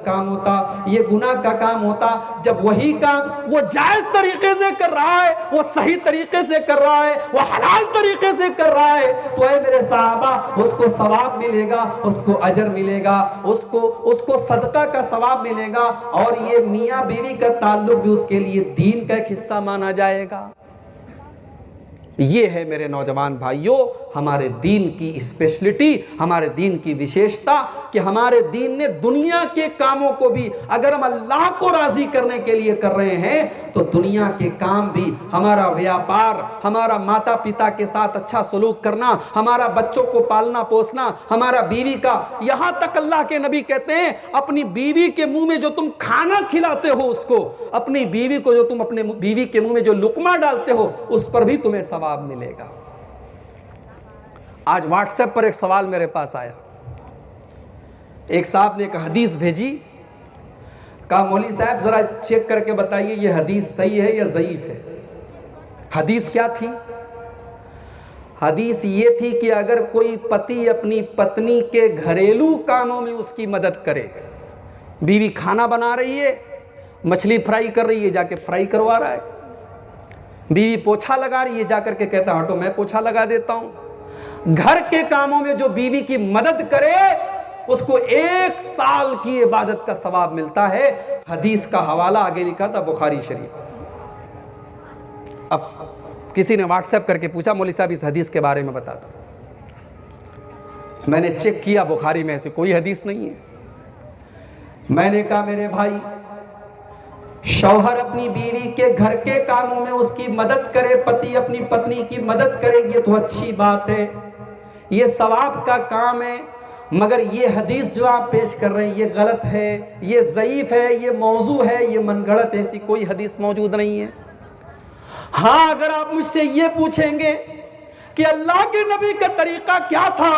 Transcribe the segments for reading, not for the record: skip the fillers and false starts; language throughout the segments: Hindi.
काम होता, ये गुनाह का काम होता। जब वही काम वो जायज तरीके से कर रहा है, वो सही तरीके से कर रहा है, वो हलाल तरीके से कर रहा है, तो ऐ मेरे साहबा उसको सवाब मिलेगा, उसको अजर मिलेगा, उसको सदका का सवाब मिलेगा, और ये मियाँ बीवी का ताल्लुक भी उसके लिए दीन का एक हिस्सा माना जाएगा। ये है मेरे नौजवान भाइयों हमारे दीन की स्पेशलिटी, हमारे दीन की विशेषता, कि हमारे दीन ने दुनिया के कामों को भी, अगर हम अल्लाह को राजी करने के लिए कर रहे हैं, तो दुनिया के काम भी, हमारा व्यापार, हमारा माता पिता के साथ अच्छा सलूक करना, हमारा बच्चों को पालना पोसना, हमारा बीवी का, यहां तक अल्लाह के नबी कहते हैं अपनी बीवी के मुंह में जो तुम खाना खिलाते हो उसको, अपनी बीवी को जो तुम अपने बीवी के मुंह में जो लुकमा डालते हो उस पर भी तुम्हें सवाब मिलेगा। आज व्हाट्सएप पर एक सवाल मेरे पास आया, एक साहब ने एक हदीस भेजी, कहा मौलवी साहब जरा चेक करके बताइए ये हदीस सही है या ज़ईफ है। हदीस क्या थी? हदीस ये थी कि अगर कोई पति अपनी पत्नी के घरेलू कामों में उसकी मदद करे, बीवी खाना बना रही है, मछली फ्राई कर रही है, जाके फ्राई करवा रहा है, बीवी पोछा लगा रही है, जाकर के कहता हटो मैं पोछा लगा देता हूं, घर के कामों में जो बीवी की मदद करे उसको 1 साल की इबादत का सवाब मिलता है। हदीस का हवाला आगे लिखा था बुखारी शरीफ। अब किसी ने व्हाट्सएप करके पूछा मौलवी साहब इस हदीस के बारे में बता दो। मैंने चेक किया, बुखारी में ऐसी कोई हदीस नहीं है। मैंने कहा मेरे भाई, शौहर अपनी बीवी के घर के कामों में उसकी मदद करे, पति अपनी पत्नी की मदद करे, ये तो अच्छी बात है, ये सवाब का काम है, मगर ये हदीस जो आप पेश कर रहे हैं ये गलत है, ये ज़ईफ है, ये मौजू है, ये मनगढ़ंत, ऐसी कोई हदीस मौजूद नहीं है। हाँ, अगर आप मुझसे ये पूछेंगे कि अल्लाह के नबी का तरीका क्या था,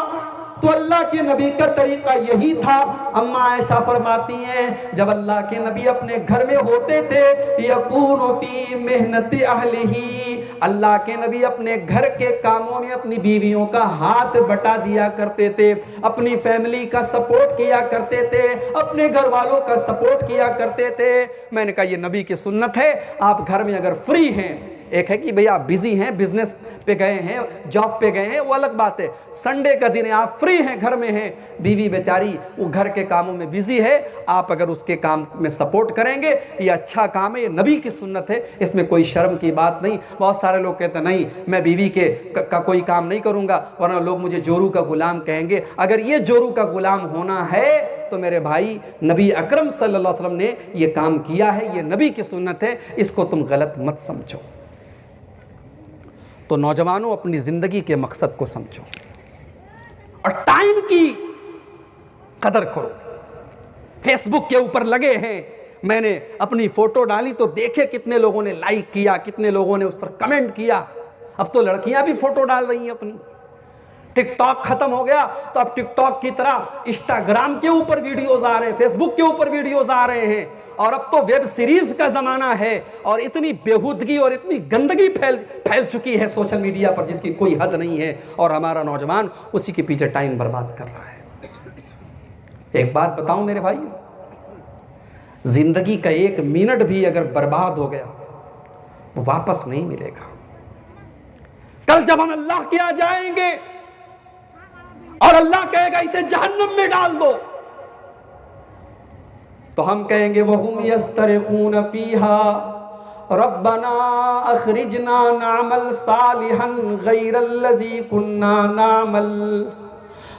तो अल्लाह के नबी का तरीका यही था। अम्मा आयशा फरमाती हैं जब अल्लाह के नबी अपने घर में होते थे, यकूनु फी मेहनति अहलिही, अल्लाह के नबी अपने घर के कामों में अपनी बीवियों का हाथ बटा दिया करते थे, अपनी फैमिली का सपोर्ट किया करते थे, अपने घर वालों का सपोर्ट किया करते थे। मैंने कहा ये नबी की सुन्नत है। आप घर में अगर फ्री हैं, एक है कि भैया आप बिजी हैं, बिजनेस पे गए हैं, जॉब पे गए हैं, वो अलग बात है, संडे का दिन है, आप फ्री हैं, घर में हैं, बीवी बेचारी वो घर के कामों में बिजी है, आप अगर उसके काम में सपोर्ट करेंगे ये अच्छा काम है, ये नबी की सुन्नत है, इसमें कोई शर्म की बात नहीं। बहुत सारे लोग कहते हैं नहीं मैं बीवी का कोई काम नहीं करूंगा वरना लोग मुझे जोरू का गुलाम कहेंगे। अगर ये जोरू का गुलाम होना है तो मेरे भाई नबी अकरम सल्लल्लाहु अलैहि वसल्लम ने ये काम किया है, ये नबी की सुन्नत है, इसको तुम गलत मत समझो। तो नौजवानों अपनी जिंदगी के मकसद को समझो और टाइम की कदर करो। फेसबुक के ऊपर लगे हैं, मैंने अपनी फोटो डाली तो देखे कितने लोगों ने लाइक किया, कितने लोगों ने उस पर कमेंट किया। अब तो लड़कियां भी फोटो डाल रही हैं अपनी। टिकटॉक खत्म हो गया तो अब टिकटॉक की तरह इंस्टाग्राम के ऊपर वीडियोस आ रहे हैं, फेसबुक के ऊपर वीडियोस आ रहे हैं, और अब तो वेब सीरीज का जमाना है, और इतनी बेहूदगी और इतनी गंदगी फैल चुकी है सोशल मीडिया पर जिसकी कोई हद नहीं है, और हमारा नौजवान उसी के पीछे टाइम बर्बाद कर रहा है। एक बात बताऊं मेरे भाई, जिंदगी का 1 मिनट भी अगर बर्बाद हो गया वो वापस नहीं मिलेगा। कल जब हम अल्लाह के यहाँ जाएंगे और अल्लाह कहेगा इसे जहन्नम में डाल दो, तो हम कहेंगे वहुम यस्तरिकून फीहा रब्बना अखरिजना नामल सालिहन गैरल्लज़ी कुन्ना नामल।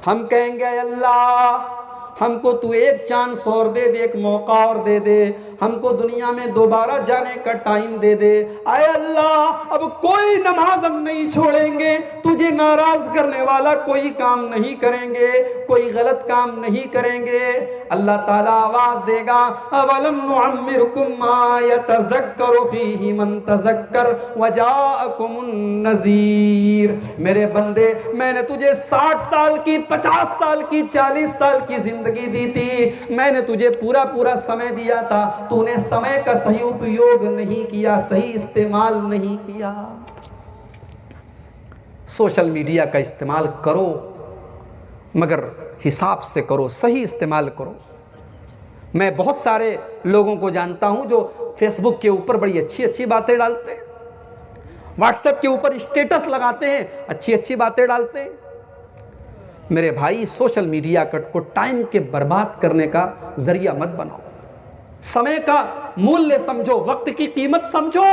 हम कहेंगे अल्लाह हमको तू एक चांस और दे दे, एक मौका और दे दे, हमको दुनिया में दोबारा जाने का टाइम दे दे। आए अल्लाह अब कोई नमाज हम नहीं छोड़ेंगे, तुझे नाराज करने वाला कोई काम नहीं करेंगे, कोई गलत काम नहीं करेंगे। अल्लाह ताला आवाज देगा अवलम नुअम्मिरकुम मा यतज़क्करु फीही मन तज़क्कर वजाअकुमुन नज़ीर। मेरे बंदे मैंने तुझे 60 साल की, 50 साल की, 40 साल की जिंदगी दी थी, मैंने तुझे पूरा पूरा समय दिया था, तूने समय का सही उपयोग नहीं किया, सही इस्तेमाल नहीं किया। सोशल मीडिया का इस्तेमाल करो मगर हिसाब से करो, सही इस्तेमाल करो। मैं बहुत सारे लोगों को जानता हूं जो फेसबुक के ऊपर बड़ी अच्छी अच्छी बातें डालते हैं, व्हाट्सएप के ऊपर स्टेटस लगाते हैं, अच्छी अच्छी बातें डालते हैं। मेरे भाई, सोशल मीडिया को टाइम के बर्बाद करने का जरिया मत बनाओ। समय का मूल्य समझो, वक्त की कीमत समझो।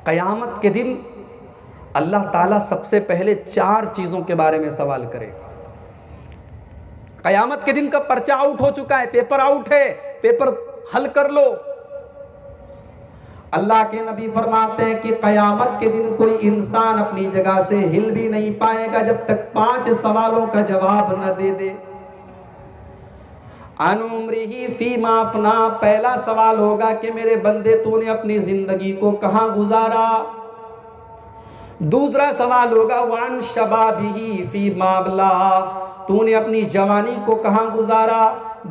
कयामत के दिन अल्लाह ताला सबसे पहले 4 चीजों के बारे में सवाल करेगा। कयामत के दिन का पर्चा आउट हो चुका है, पेपर आउट है, पेपर हल कर लो। अल्लाह के नबी फरमाते हैं कि कयामत के दिन कोई इंसान अपनी जगह से हिल भी नहीं पाएगा जब तक 5 सवालों का जवाब न दे दे। अनुम्रिही फीमा अफना, पहला सवाल होगा कि मेरे बंदे तूने अपनी जिंदगी को कहां गुजारा। दूसरा सवाल होगा वान शबाबिही फीमा अबला, तूने अपनी जवानी को कहां गुजारा।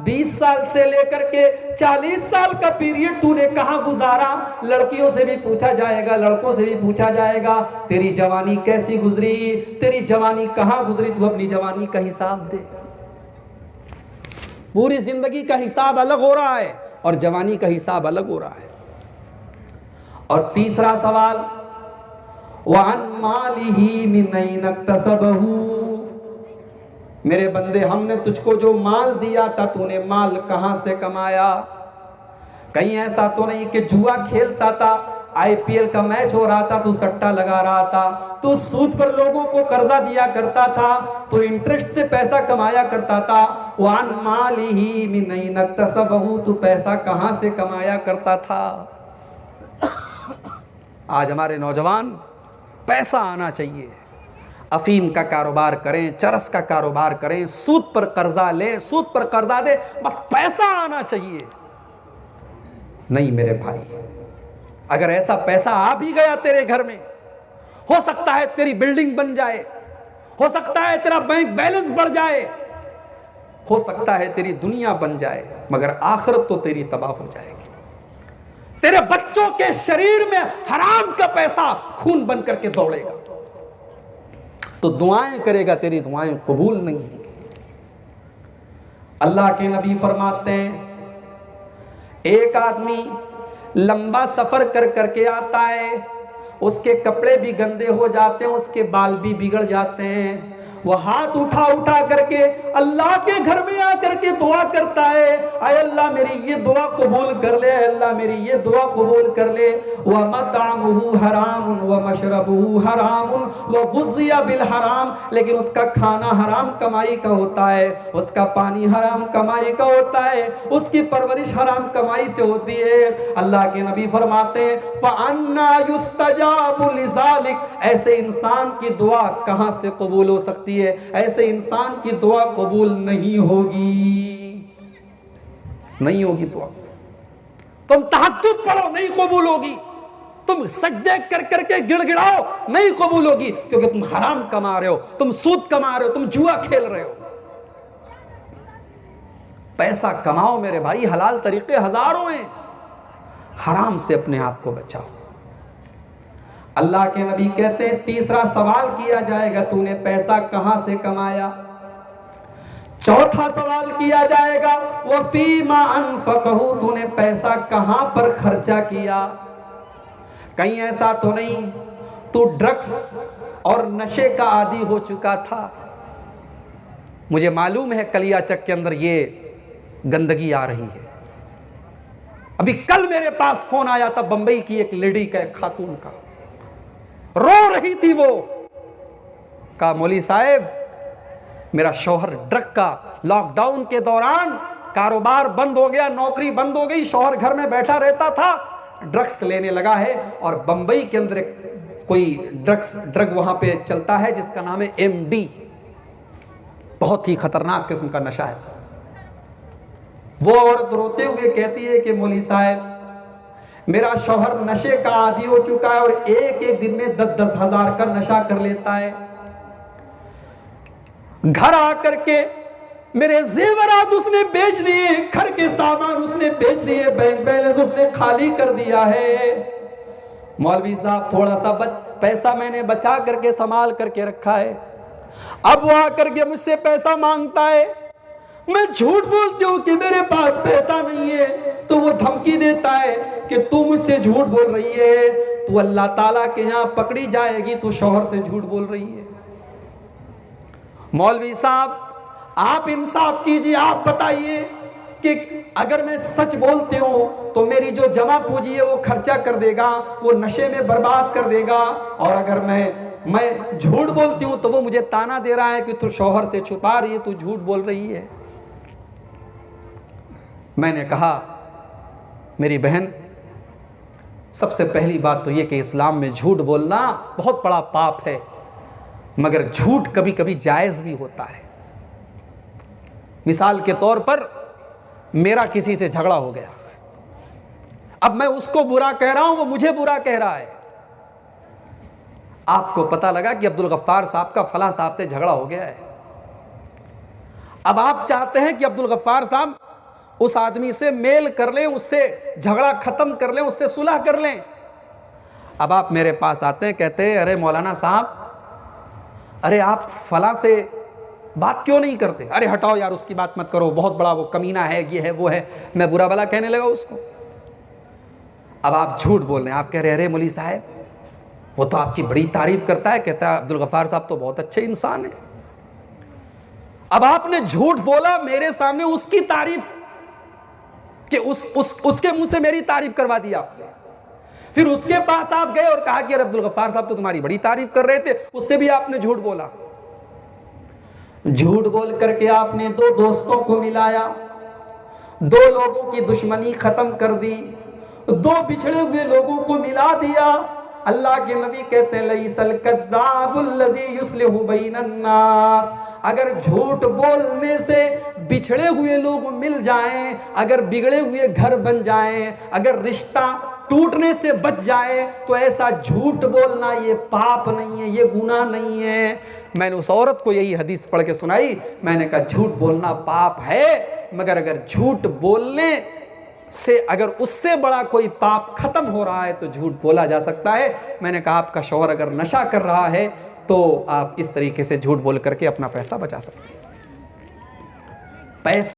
20 साल से लेकर के 40 साल का पीरियड तूने कहां गुजारा। लड़कियों से भी पूछा जाएगा, लड़कों से भी पूछा जाएगा, तेरी जवानी कैसी गुजरी, तेरी जवानी कहां गुजरी, तू अपनी जवानी का हिसाब दे। पूरी जिंदगी का हिसाब अलग हो रहा है और जवानी का हिसाब अलग हो रहा है। और तीसरा सवाल वान मालिही मिन ऐन इक्तसबहू, मेरे बंदे हमने तुझको जो माल दिया था तूने माल कहां से कमाया। कहीं ऐसा तो नहीं कि जुआ खेलता था, आईपीएल का मैच हो रहा था तो सट्टा लगा रहा था, तो सूद पर लोगों को कर्जा दिया करता था, तो इंटरेस्ट से पैसा कमाया करता था। वान मालिही मिन ऐन इक्तसबहू, तू पैसा कहां से कमाया करता था। आज हमारे नौजवान पैसा आना चाहिए, अफीम का कारोबार करें, चरस का कारोबार करें, सूद पर कर्जा लें, सूद पर कर्जा दे, बस पैसा आना चाहिए। नहीं मेरे भाई, अगर ऐसा पैसा आ भी गया तेरे घर में, हो सकता है तेरी बिल्डिंग बन जाए, हो सकता है तेरा बैंक बैलेंस बढ़ जाए, हो सकता है तेरी दुनिया बन जाए, मगर आखिरत तो तेरी तबाह हो जाएगी। तेरे बच्चों के शरीर में हराम का पैसा खून बन करके दौड़ेगा, तो दुआएं करेगा, तेरी दुआएं कबूल नहीं होंगी। अल्लाह के नबी फरमाते हैं, एक आदमी लंबा सफर कर करके आता है, उसके कपड़े भी गंदे हो जाते हैं, उसके बाल भी बिगड़ जाते हैं। वो हाथ उठा उठा करके अल्लाह के घर में आकर के दुआ करता है, आय अल्लाह मेरी ये दुआ कबूल कर ले, अल्लाह मेरी ये दुआ कबूल कर ले। व मतअमुहु हरामुन व मशरबुहु हरामुन व गुज़िया बिल हराम, लेकिन उसका खाना हराम कमाई का होता है, उसका पानी हराम कमाई का होता है, उसकी परवरिश हराम कमाई से होती है। अल्लाह के नबी फरमाते हैं फ़अन्ना युस्तजाबु लिज़ालिक, ऐसे इंसान की दुआ कहां से कबूल हो सकती है, ऐसे इंसान की दुआ कबूल नहीं होगी, नहीं होगी दुआ। तुम तहज्जुद पढ़ो, नहीं कबूल होगी। तुम सजदे कर करके गिड़गिड़ाओ, नहीं कबूल होगी, क्योंकि तुम हराम कमा रहे हो, तुम सूद कमा रहे हो, तुम जुआ खेल रहे हो। पैसा कमाओ मेरे भाई, हलाल तरीके हजारों हैं, हराम से अपने आप को बचाओ। अल्लाह के नबी कहते हैं तीसरा सवाल किया जाएगा, तूने पैसा कहां से कमाया। चौथा सवाल किया जाएगा वफीमा अनफकहू, तूने पैसा कहां पर खर्चा किया। कहीं ऐसा तो नहीं तू ड्रग्स और नशे का आदी हो चुका था। मुझे मालूम है कलियाचक के अंदर ये गंदगी आ रही है। अभी कल मेरे पास फोन आया था बंबई की एक लेडी का, एक खातून का, रो रही थी वो। कहा मौली साहब मेरा शौहर ड्रग का, लॉकडाउन के दौरान कारोबार बंद हो गया, नौकरी बंद हो गई, शौहर घर में बैठा रहता था, ड्रग्स लेने लगा है। और बंबई के अंदर कोई ड्रग वहां पे चलता है जिसका नाम है MD, बहुत ही खतरनाक किस्म का नशा है। वो औरत रोते हुए कहती है कि मौली साहब मेरा शौहर नशे का आदी हो चुका है और एक एक दिन में 10-10 हजार का नशा कर लेता है। घर आकर के मेरे जेवरात उसने बेच दिए, घर के सामान उसने बेच दिए, बैंक बैलेंस उसने खाली कर दिया है। मौलवी साहब थोड़ा सा पैसा मैंने बचा करके संभाल करके रखा है, अब वो आकर के मुझसे पैसा मांगता है। मैं झूठ बोलती हूँ कि मेरे पास पैसा नहीं है, तो वो धमकी देता है कि तू मुझसे झूठ बोल रही है, तू अल्लाह ताला के यहाँ पकड़ी जाएगी, तू शौहर से झूठ बोल रही है। मौलवी साहब, आप इंसाफ कीजिए, आप बताइए कि अगर मैं सच बोलती हूँ तो मेरी जो जमा पूंजी है वो खर्चा कर देगा, वो नशे में बर्बाद कर देगा, और अगर मैं झूठ बोलती हूँ तो वो मुझे ताना दे रहा है कि तू शौहर से छुपा रही है, तू झूठ बोल रही है। मैंने कहा, मेरी बहन, सबसे पहली बात तो ये कि इस्लाम में झूठ बोलना बहुत बड़ा पाप है, मगर झूठ कभी कभी जायज़ भी होता है। मिसाल के तौर पर मेरा किसी से झगड़ा हो गया, अब मैं उसको बुरा कह रहा हूं, वो मुझे बुरा कह रहा है। आपको पता लगा कि अब्दुल गफ्फार साहब का फलां साहब से झगड़ा हो गया है। अब आप चाहते हैं कि अब्दुल गफ्फार साहब उस आदमी से मेल कर लें, उससे झगड़ा खत्म कर लें, उससे सुलह कर लें। अब आप मेरे पास आते हैं, कहते हैं, अरे मौलाना साहब, अरे आप फलां से बात क्यों नहीं करते? अरे हटाओ यार, उसकी बात मत करो, बहुत बड़ा वो कमीना है, ये है, वो है। मैं बुरा भला कहने लगा उसको। अब आप झूठ बोल रहे हैं, आप कह रहे हैं, अरे मौलवी साहब, वो तो आपकी बड़ी तारीफ करता है, कहता है अब्दुल गफ्फार साहब तो बहुत अच्छे इंसान है। अब आपने झूठ बोला मेरे सामने, उसकी तारीफ कि उसके मुंह से मेरी तारीफ करवा दी आपने। फिर उसके पास आप गए और कहा कि अरे अब्दुल गफ्फार साहब तो तुम्हारी बड़ी तारीफ कर रहे थे, उससे भी आपने झूठ बोला। झूठ बोल करके आपने दो दोस्तों को मिलाया, दो लोगों की दुश्मनी खत्म कर दी, दो बिछड़े हुए लोगों को मिला दिया। अल्लाह के नबी कहते हैं, लईसल कज़्ज़ाबुल लज़ी युस्लिहु बैनन नास। अगर झूठ बोलने से बिछड़े हुए लोग मिल जाएं, अगर बिगड़े हुए घर बन जाएं, अगर रिश्ता टूटने से बच जाए, तो ऐसा झूठ बोलना ये पाप नहीं है, ये गुनाह नहीं है। मैंने उस औरत को यही हदीस पढ़ के सुनाई। मैंने कहा, झूठ बोलना पाप है, मगर अगर झूठ बोलने से अगर उससे बड़ा कोई पाप खत्म हो रहा है तो झूठ बोला जा सकता है। मैंने कहा, आपका शौहर अगर नशा कर रहा है तो आप इस तरीके से झूठ बोल करके अपना पैसा बचा सकते हैं। पैसा